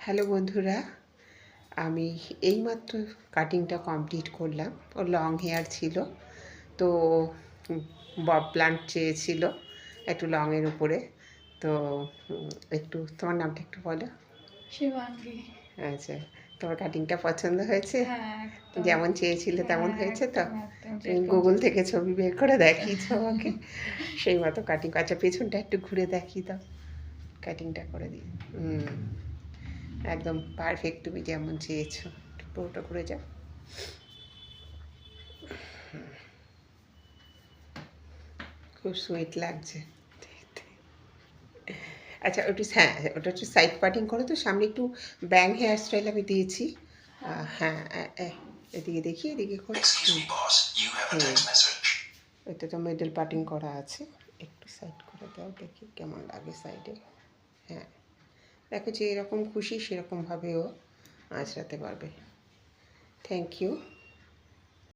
Hello বন্ধুরা, আমি এইমাত্র কাটিংটা কমপ্লিট করলাম। ও লং হেয়ার ছিল, তো বব প্লান্ট চেয়েছিল একটু লংয়ের উপরে। তো একটু তোমার নামটা একটু বলো। শিবাঙ্গী। আচ্ছা, তোমার কাটিংটা পছন্দ হয়েছে? হ্যাঁ, একদম। যেমন চেয়েছিলে তেমন হ্যাঁ, হয়েছে তো? একদম একদম তুমি যেরকম গুগল থেকে ছবি বের করে দেখিয়েছো আমাকে, সেই মতো কাটিং। আচ্ছা, পেছনটা একটু ঘুরে দেখিয়ে দাও, কাটিংটা করে দিই। একদম পারফেক্ট, তুমি যেমন চেয়েছো। পুরোটা করে যাও। খুব সুইট লাগছে। আচ্ছা, হ্যাঁ, ওটা একটু সাইড পার্টিং করো তো, সামনে একটু ব্যাং হেয়ার স্টাইল আমি দিয়েছি। হ্যাঁ, এদিকে দেখি, এদিকে করো। ওইটা তো মিডল পার্টিং করা আছে, একটু সাইড করে দাও, দেখি কেমন লাগে সাইডে। হ্যাঁ, দেখো যে এরকম খুশি সেরকমভাবেও আঁচড়াতে পারবে। Thank you.